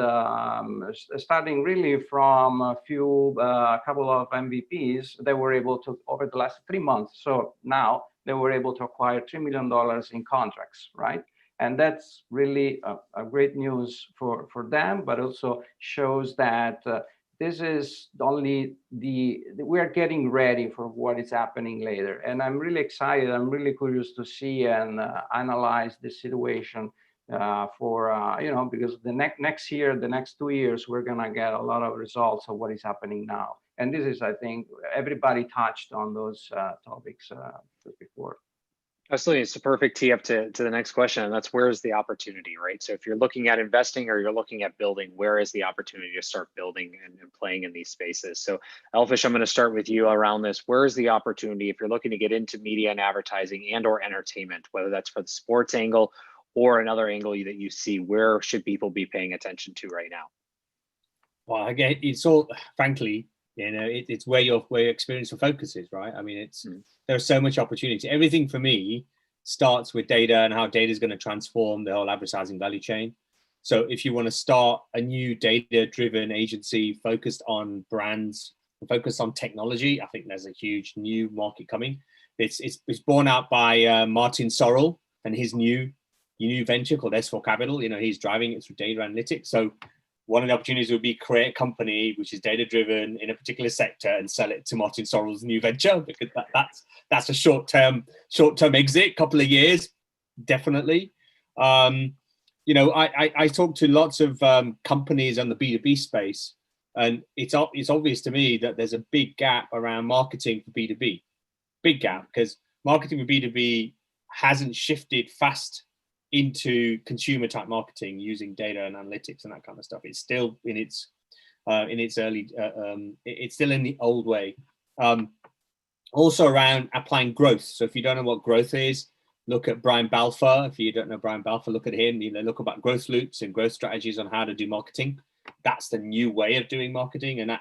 [SPEAKER 4] starting really from a couple of MVPs, they were able to, over the last 3 months. So now they were able to acquire $3 million in contracts, right? And that's really a great news for them, but also shows that this is only we are getting ready for what is happening later. And I'm really excited. I'm really curious to see and analyze the situation because the next year, the next 2 years, we're going to get a lot of results of what is happening now. And this is, I think, everybody touched on those topics before.
[SPEAKER 1] Absolutely. It's a perfect tee up to the next question, and that's where's the opportunity, right? So if you're looking at investing or you're looking at building, where is the opportunity to start building and playing in these spaces? So Elfish, I'm going to start with you around this. Where is the opportunity if you're looking to get into media and advertising and or entertainment, whether that's for the sports angle or another angle that you see? Where should people be paying attention to right now?
[SPEAKER 2] Well, again, it's all, frankly, it's where your experience and focus is, right? I mean, there's so much opportunity. Everything for me starts with data and how data is going to transform the whole advertising value chain. So if you want to start a new data-driven agency focused on brands, focused on technology, I think there's a huge new market coming. It's borne out by Martin Sorrell and his new venture called S4 Capital. He's driving it through data analytics. So one of the opportunities would be create a company which is data driven in a particular sector and sell it to Martin Sorrell's new venture, because that's a short-term exit, couple of years, definitely. I talk to lots of companies on the B2B space, and it's obvious to me that there's a big gap around marketing for B2B. Big gap, because marketing for B2B hasn't shifted fast into consumer type marketing using data and analytics and that kind of stuff. It's still in its early, it's still in the old way. Also around applying growth. So if you don't know what growth is, look at Brian Balfour. If you don't know Brian Balfour, look at him. Look about growth loops and growth strategies on how to do marketing. That's the new way of doing marketing, and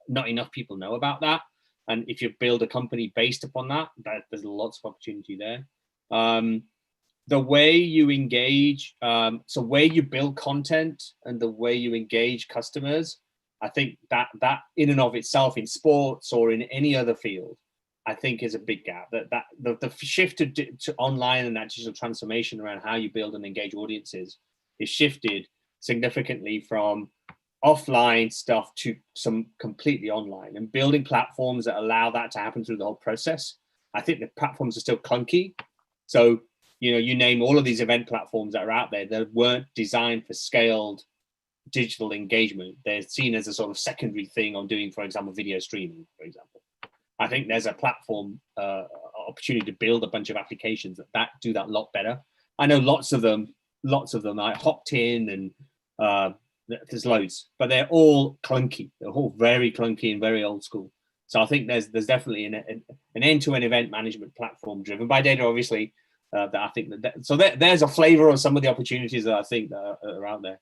[SPEAKER 2] not enough people know about that. And if you build a company based upon that, there's lots of opportunity there. The way you engage, so where you build content and the way you engage customers, I think that in and of itself in sports or in any other field, I think is a big gap. That the shift to online and that digital transformation around how you build and engage audiences is shifted significantly from offline stuff to some completely online, and building platforms that allow that to happen through the whole process. I think the platforms are still clunky. So you name all of these event platforms that are out there that weren't designed for scaled digital engagement. They're seen as a sort of secondary thing on doing, for example, video streaming, for example. I think there's a platform opportunity to build a bunch of applications that do that a lot better. I know lots of them. I hopped in and there's loads, but they're all clunky. They're all very clunky and very old school. So I think there's definitely an end-to-end event management platform driven by data, obviously. That I think there's a flavor of some of the opportunities that I think that are out there.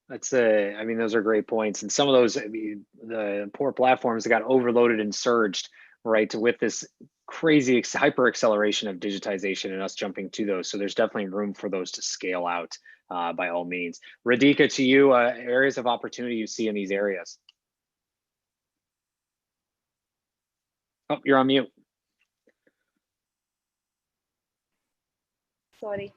[SPEAKER 1] Those are great points. And some of those, the poor platforms that got overloaded and surged, right, with this crazy hyper acceleration of digitization and us jumping to those. So there's definitely room for those to scale out by all means. Radhika, to you, areas of opportunity you see in these areas. Oh, you're on mute.
[SPEAKER 3] Sorry.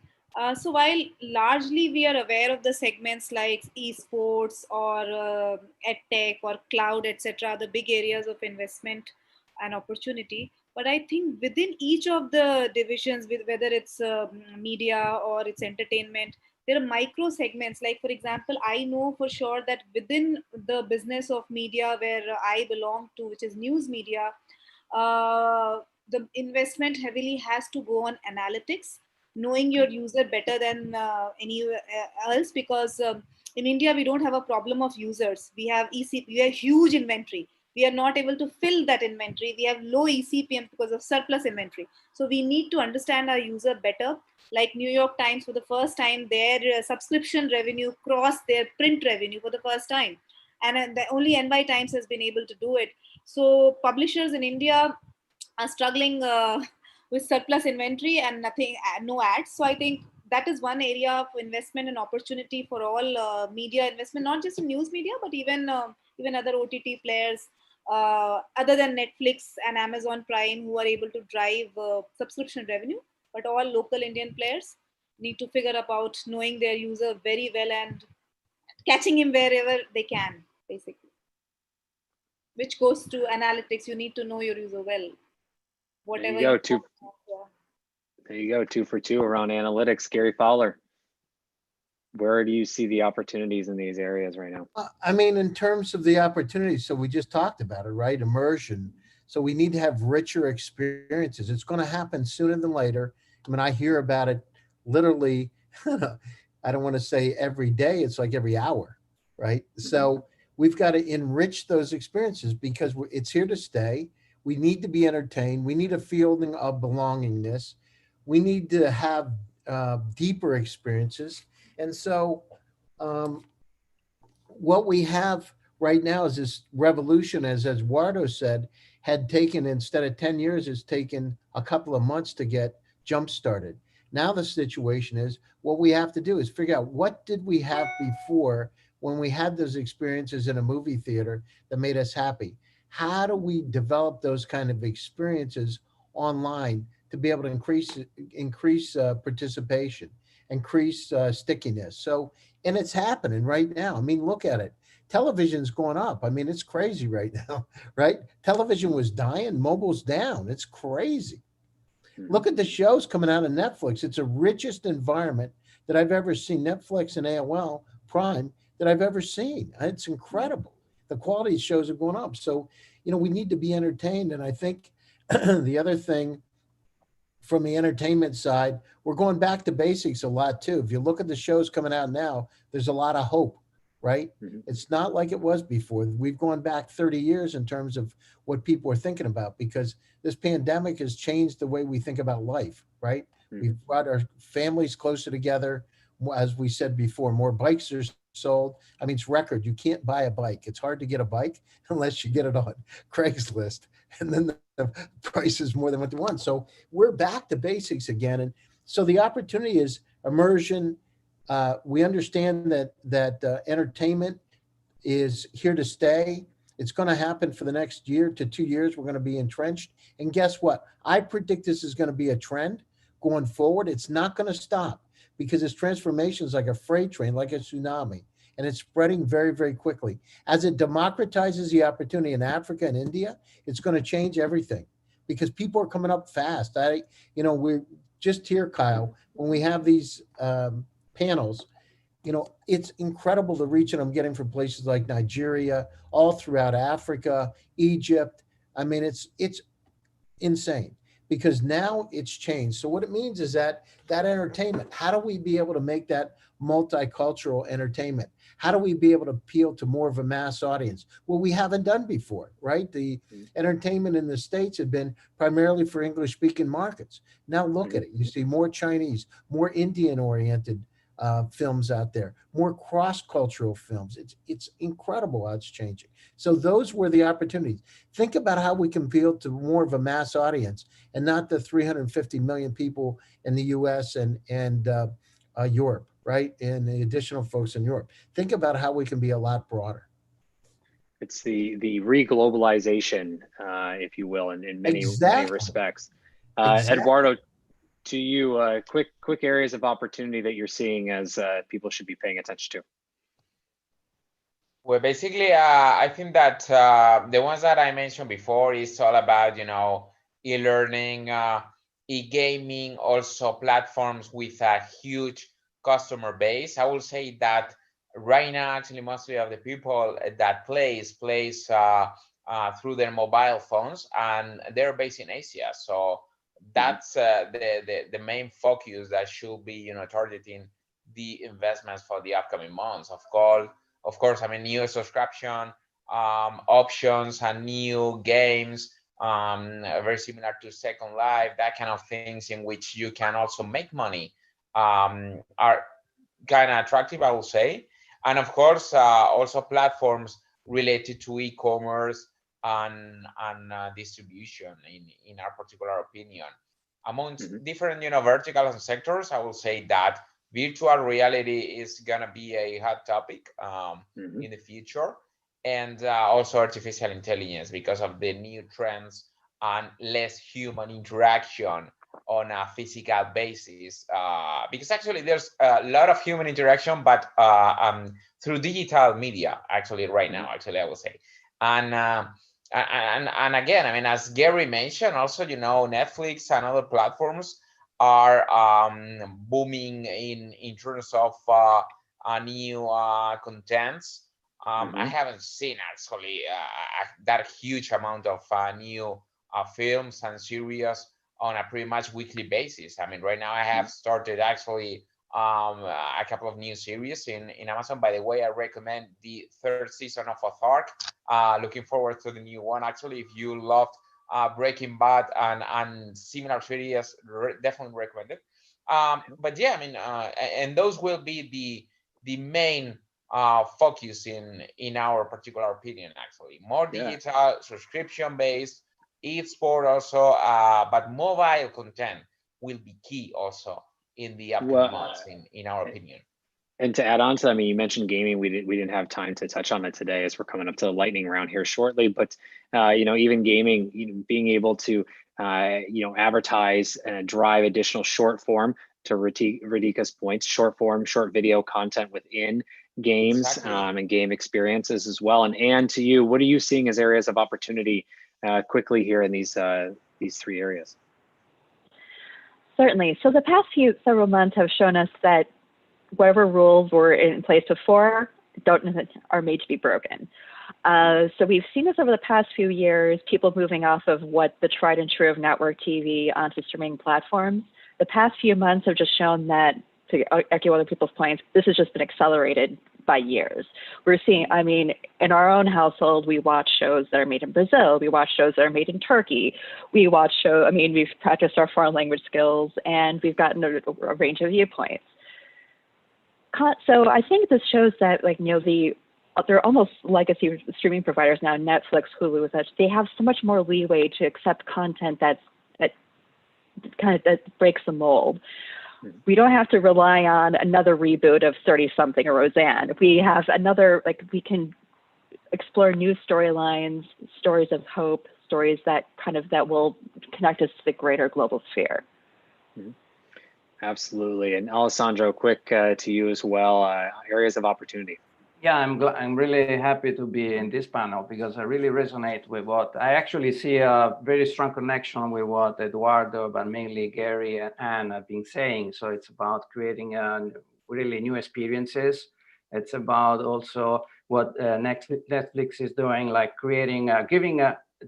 [SPEAKER 3] So while largely we are aware of the segments like esports or edtech or cloud, etc., the big areas of investment and opportunity, but I think within each of the divisions, whether it's media or it's entertainment, there are micro segments. Like, for example, I know for sure that within the business of media where I belong to, which is news media, the investment heavily has to go on analytics, knowing your user better than any else, because in India we don't have a problem of users. We have ECP, we have huge inventory. We are not able to fill that inventory. We have low ECPM because of surplus inventory. So we need to understand our user better. Like New York Times, for the first time, their subscription revenue crossed their print revenue for the first time, and only NY Times has been able to do it. So publishers in India are struggling with surplus inventory and nothing, no ads. So I think that is one area of investment and opportunity for all media investment, not just in news media, but even other OTT players other than Netflix and Amazon Prime, who are able to drive subscription revenue. But all local Indian players need to figure about knowing their user very well and catching him wherever they can, basically. Which goes to analytics. You need to know your user well. Whatever
[SPEAKER 1] there you go, 2 for 2 around analytics. Gary Fowler, where do you see the opportunities in these areas right now?
[SPEAKER 8] I mean, in terms of the opportunities, so we just talked about it, right? Immersion. So we need to have richer experiences. It's going to happen sooner than later. I mean, I hear about it literally, I don't want to say every day, it's like every hour, right? So we've got to enrich those experiences because it's here to stay. We need to be entertained. We need a feeling of belongingness. We need to have deeper experiences. And so what we have right now is this revolution, as Eduardo said, had taken, instead of 10 years, it's taken a couple of months to get jump started. Now the situation is, what we have to do is figure out, what did we have before when we had those experiences in a movie theater that made us happy? How do we develop those kind of experiences online to be able to increase participation, increase stickiness? So, and it's happening right now. I mean, look at it. Television's going up. I mean, it's crazy right now, right? Television was dying, mobile's down. It's crazy. Look at the shows coming out of Netflix. It's the richest environment that I've ever seen, Netflix and AOL Prime, that I've ever seen. It's incredible. The quality of shows are going up. So, we need to be entertained. And I think the other thing from the entertainment side, we're going back to basics a lot too. If you look at the shows coming out now, there's a lot of hope, right? It's not like it was before. We've gone back 30 years in terms of what people are thinking about, because this pandemic has changed the way we think about life, right? We've brought our families closer together. As we said before, more bikes are sold. I mean, it's record. You can't buy a bike. It's hard to get a bike unless you get it on Craigslist. And then the price is more than what they want. So we're back to basics again. And so the opportunity is immersion. We understand that entertainment is here to stay. It's going to happen for the next year to 2 years. We're going to be entrenched. And guess what? I predict this is going to be a trend going forward. It's not going to stop, because this transformation is like a freight train, like a tsunami, and it's spreading very, very quickly. As it democratizes the opportunity in Africa and India, it's going to change everything, because people are coming up fast. We're just here, Kyle, when we have these panels, it's incredible the reach that I'm getting from places like Nigeria, all throughout Africa, Egypt. I mean, it's insane, because now it's changed. So what it means is that entertainment, how do we be able to make that multicultural entertainment? How do we be able to appeal to more of a mass audience? Well, we haven't done before, right? The entertainment in the States had been primarily for English-speaking markets. Now look at it. You see more Chinese, more Indian-oriented films out there, more cross-cultural films. It's incredible how it's changing. So those were the opportunities. Think about how we can appeal to more of a mass audience, and not the 350 million people in the US and Europe, right? And the additional folks in Europe. Think about how we can be a lot broader.
[SPEAKER 1] It's the re-globalization, if you will, in many respects. Eduardo, to you, quick areas of opportunity that you're seeing as people should be paying attention to.
[SPEAKER 6] Well, basically, I think that the ones that I mentioned before is all about, e-learning, e-gaming, also platforms with a huge customer base. I will say that right now, actually, mostly of the people that plays through their mobile phones, and they're based in Asia. So that's the main focus that should be, targeting the investments for the upcoming months. Of course, I mean, new subscription options and new games, very similar to Second Life, that kind of things in which you can also make money, are kind of attractive, I will say. And of course, also platforms related to e-commerce and distribution, in our particular opinion. Amongst different, verticals and sectors, I will say that virtual reality is gonna be a hot topic in the future, and also artificial intelligence, because of the new trends and less human interaction on a physical basis. Because actually there's a lot of human interaction, but through digital media, actually right now, actually I will say. And again, I mean, as Gary mentioned, also, Netflix and other platforms are booming in terms of new contents. I haven't seen actually that huge amount of new films and series on a pretty much weekly basis. I mean, right now I have started actually a couple of new series in Amazon. By the way, I recommend the third season of Ozark. Looking forward to the new one. Actually, if you loved Breaking Bad and similar series, definitely recommend it. But yeah, I mean, and those will be the main focus in our particular opinion. Actually, more digital, subscription based, e-sport also, but mobile content will be key also in the upcoming months, in our opinion.
[SPEAKER 1] And to add on to that, I mean, you mentioned gaming. We didn't have time to touch on it today, as we're coming up to the lightning round here shortly. But even gaming, being able to advertise and drive additional short form, to Radhika's points, short form, short video content within games, and game experiences as well. And to you, what are you seeing as areas of opportunity quickly here in these three areas?
[SPEAKER 5] Certainly. So the past several months have shown us that whatever rules were in place before are made to be broken. So we've seen this over the past few years, people moving off of what the tried and true of network TV onto streaming platforms. The past few months have just shown that, to echo other people's points, this has just been accelerated by years. We're seeing, I mean, in our own household, we watch shows that are made in Brazil. We watch shows that are made in Turkey. We watch shows, I mean, we've practiced our foreign language skills, and we've gotten a range of viewpoints. So I think this shows that, they're almost legacy streaming providers now, Netflix, Hulu, such. They have so much more leeway to accept content that breaks the mold. We don't have to rely on another reboot of 30-something or Roseanne. We have we can explore new storylines, stories of hope, stories that will connect us to the greater global sphere.
[SPEAKER 1] Absolutely. And Alessandro, quick to you as well, areas of opportunity.
[SPEAKER 4] Yeah, I'm really happy to be in this panel, because I really resonate with what I actually see a very strong connection with what Eduardo, but mainly Gary and Anne have been saying. So it's about creating really new experiences. It's about also what Netflix is doing, like creating, giving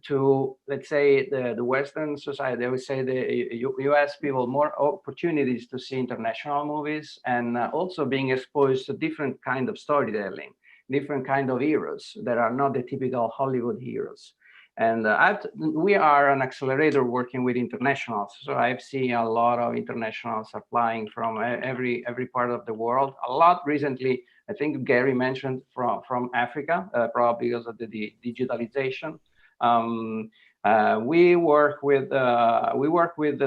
[SPEAKER 4] to, let's say, the Western society, they would say the US people, more opportunities to see international movies, and also being exposed to different kind of storytelling, different kind of heroes that are not the typical Hollywood heroes. And we are an accelerator working with internationals. So I've seen a lot of internationals applying from every part of the world. A lot recently, I think Gary mentioned from Africa, probably because of the digitalization. We work with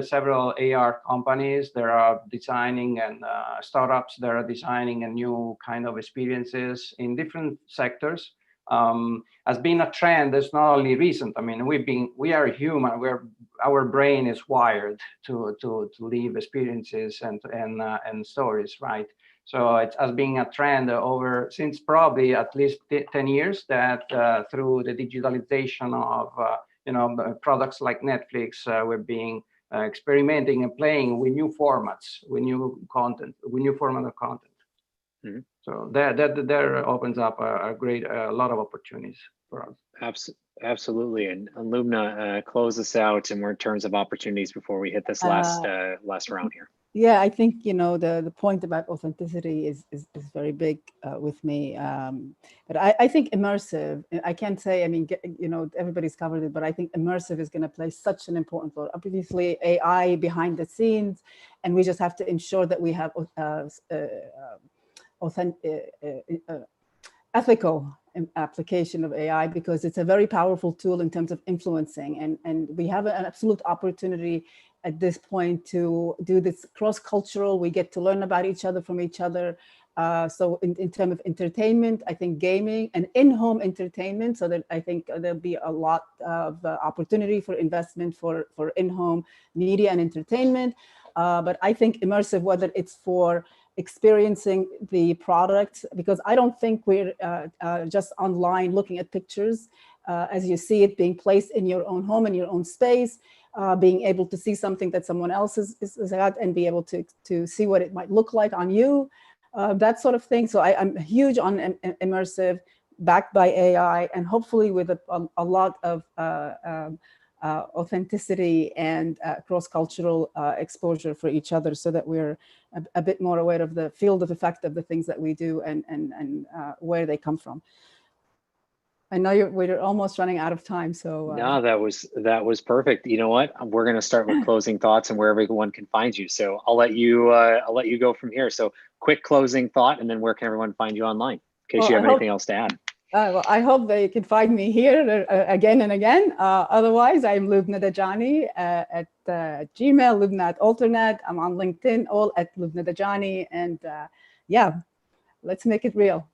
[SPEAKER 4] several AR companies that are designing, and startups that are designing a new kind of experiences in different sectors. Has been a trend that's not only recent. I mean, we are human. Our brain is wired to live experiences and stories, right? So it has been a trend since probably at least 10 years that through the digitalization of products like Netflix, we're being experimenting and playing with new formats, with new content, with new format of content.
[SPEAKER 1] Mhm.
[SPEAKER 4] So there opens up a lot of opportunities for us.
[SPEAKER 1] Absolutely. And Lumna, close us out in terms of opportunities before we hit this last round here.
[SPEAKER 7] Yeah, I think, the point about authenticity is very big with me. But I think immersive, I can't say, everybody's covered it, but I think immersive is going to play such an important role. Obviously, AI behind the scenes, and we just have to ensure that we have ethical application of AI, because it's a very powerful tool in terms of influencing. And we have an absolute opportunity at this point to do this cross-cultural. We get to learn about each other from each other. So in terms of entertainment, I think gaming and in-home entertainment, so that I think there'll be a lot of opportunity for investment for in-home media and entertainment. But I think immersive, whether it's for experiencing the product, because I don't think we're just online looking at pictures as you see it being placed in your own home, in your own space, being able to see something that someone else is at and be able to see what it might look like on you, that sort of thing. So I'm huge on immersive, backed by AI, and hopefully with a lot of authenticity and cross-cultural exposure for each other, so that we're a bit more aware of the field of effect of the things that we do and where they come from. I know we're almost running out of time, so
[SPEAKER 1] no, that was perfect. You know what? We're going to start with closing thoughts and where everyone can find you. So I'll let you go from here. So quick closing thought, and then where can everyone find you online, in case you have anything else to add?
[SPEAKER 7] Well, I hope they can find me here again and again. Otherwise, I'm Lubna Dajani at Gmail, Lubna at Alternet. I'm on LinkedIn, all at Lubna Dajani. And yeah, let's make it real.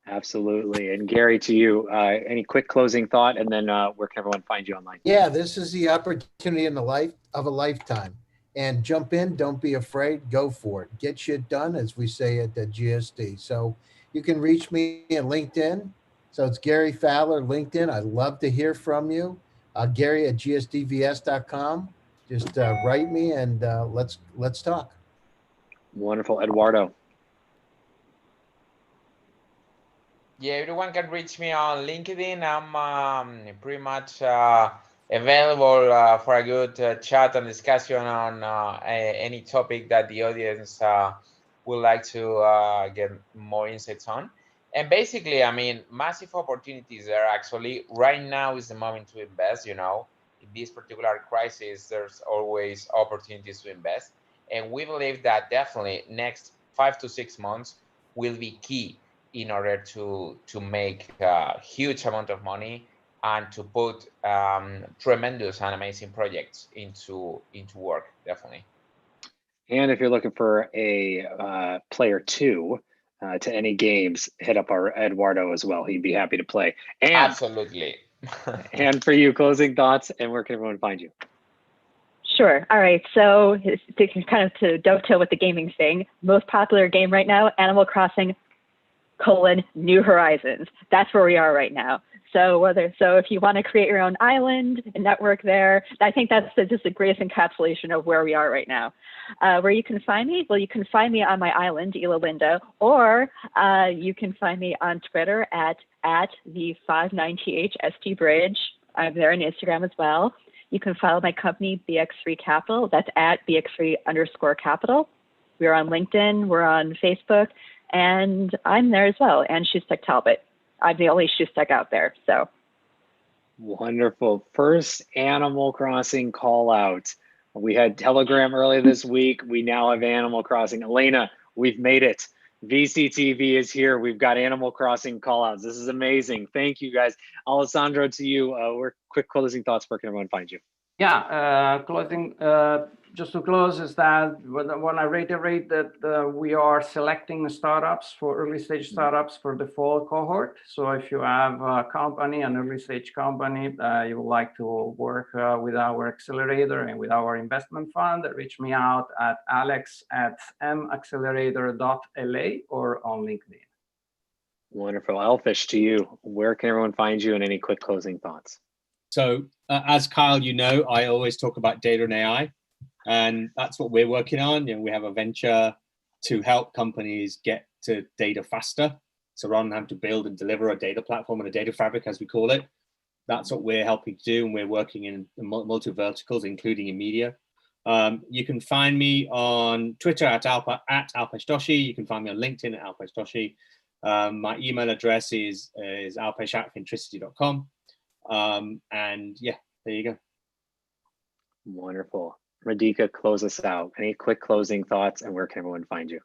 [SPEAKER 1] Absolutely. And Gary, to you, any quick closing thought, and then where can everyone find you online?
[SPEAKER 8] Yeah, this is the opportunity in the life of a lifetime. And jump in, don't be afraid, go for it. Get shit done, as we say at the GSD. So you can reach me at LinkedIn. So it's Gary Fowler, LinkedIn. I'd love to hear from you. Gary at gsdvs.com. Just write me and let's talk.
[SPEAKER 1] Wonderful. Eduardo.
[SPEAKER 6] Yeah, everyone can reach me on LinkedIn. I'm pretty much available for a good chat and discussion on any topic that the audience would like to get more insights on. And basically, massive opportunities there. Actually, right now is the moment to invest. In this particular crisis, there's always opportunities to invest. And we believe that definitely next 5 to 6 months will be key in order to make a huge amount of money and to put tremendous and amazing projects into work, definitely.
[SPEAKER 1] And if you're looking for a player 2 to any games, hit up our Eduardo as well. He'd be happy to play. And,
[SPEAKER 6] absolutely.
[SPEAKER 1] And for you, closing thoughts, and where can everyone find you?
[SPEAKER 5] Sure. All right. So to dovetail with the gaming thing, most popular game right now, Animal Crossing : New Horizons. That's where we are right now. So if you want to create your own island and network there, I think that's just the greatest encapsulation of where we are right now. Where you can find me? Well, you can find me on my island, Isla Linda, or you can find me on Twitter at the 59THST Bridge. I'm there on Instagram as well. You can follow my company, BX3 Capital. That's at BX3_Capital. We're on LinkedIn. We're on Facebook. And I'm there as well, and Shustek Talbot. I'm the only Shustek out there, so.
[SPEAKER 1] Wonderful. First Animal Crossing call out. We had Telegram earlier this week. We now have Animal Crossing. Elena, we've made it. VCTV is here. We've got Animal Crossing call outs. This is amazing. Thank you, guys. Alessandro, to you, quick closing thoughts. Where can everyone find you?
[SPEAKER 4] Yeah, closing. Just to close is that when I reiterate that we are selecting startups for early stage startups for the fall cohort. So if you have a company, an early stage company, you would like to work with our accelerator and with our investment fund, reach me out at alex@maccelerator.la or on LinkedIn.
[SPEAKER 1] Wonderful. Elfish, to you, where can everyone find you, and any quick closing thoughts?
[SPEAKER 2] So as Kyle, I always talk about data and AI. And that's what we're working on. We have a venture to help companies get to data faster. So rather than having to build and deliver a data platform and a data fabric, as we call it, that's what we're helping to do. And we're working in multi verticals, including in media. You can find me on Twitter at Alpesh Doshi. You can find me on LinkedIn at Alpesh Doshi. My email address is alpesh@fintricity.com. And yeah, there you go.
[SPEAKER 1] Wonderful. Radhika, close us out. Any quick closing thoughts, and where can everyone find you?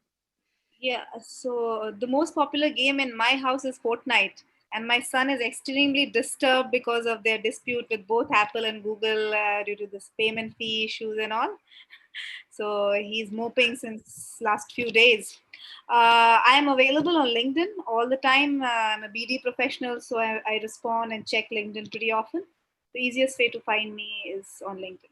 [SPEAKER 3] Yeah, so the most popular game in my house is Fortnite, and my son is extremely disturbed because of their dispute with both Apple and Google due to this payment fee issues and all. So he's moping since last few days. I am available on LinkedIn all the time. I'm a BD professional, so I respond and check LinkedIn pretty often. The easiest way to find me is on LinkedIn.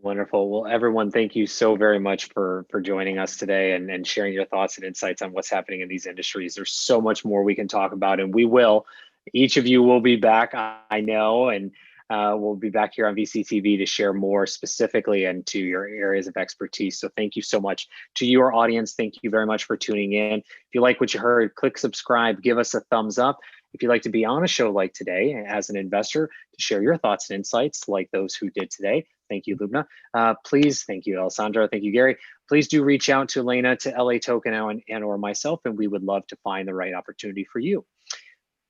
[SPEAKER 1] Wonderful. Well, everyone, thank you so very much for joining us today and sharing your thoughts and insights on what's happening in these industries. There's so much more we can talk about, and we will. Each of you will be back, I know, and we'll be back here on VCTV to share more specifically into your areas of expertise. So thank you so much to your audience. Thank you very much for tuning in. If you like what you heard, click subscribe, give us a thumbs up. If you'd like to be on a show like today as an investor to share your thoughts and insights like those who did today, thank you, Lubna. Please, thank you, Alessandro. Thank you, Gary. Please do reach out to Elena, to LA Token and or myself, and we would love to find the right opportunity for you.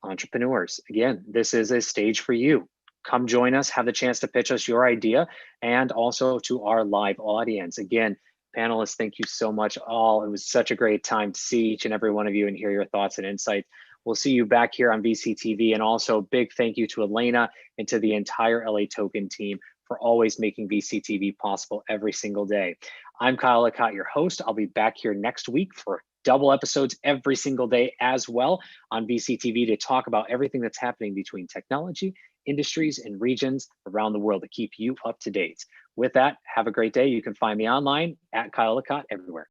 [SPEAKER 1] Entrepreneurs, again, this is a stage for you. Come join us, have the chance to pitch us your idea, and also to our live audience. Again, panelists, thank you so much all. It was such a great time to see each and every one of you and hear your thoughts and insights. We'll see you back here on VCTV, and also big thank you to Elena and to the entire LA Token team for always making VCTV possible every single day. I'm Kyle Ellicott, your host. I'll be back here next week for double episodes every single day as well on VCTV to talk about everything that's happening between technology, industries, and regions around the world to keep you up to date. With that, have a great day. You can find me online at Kyle Ellicott everywhere.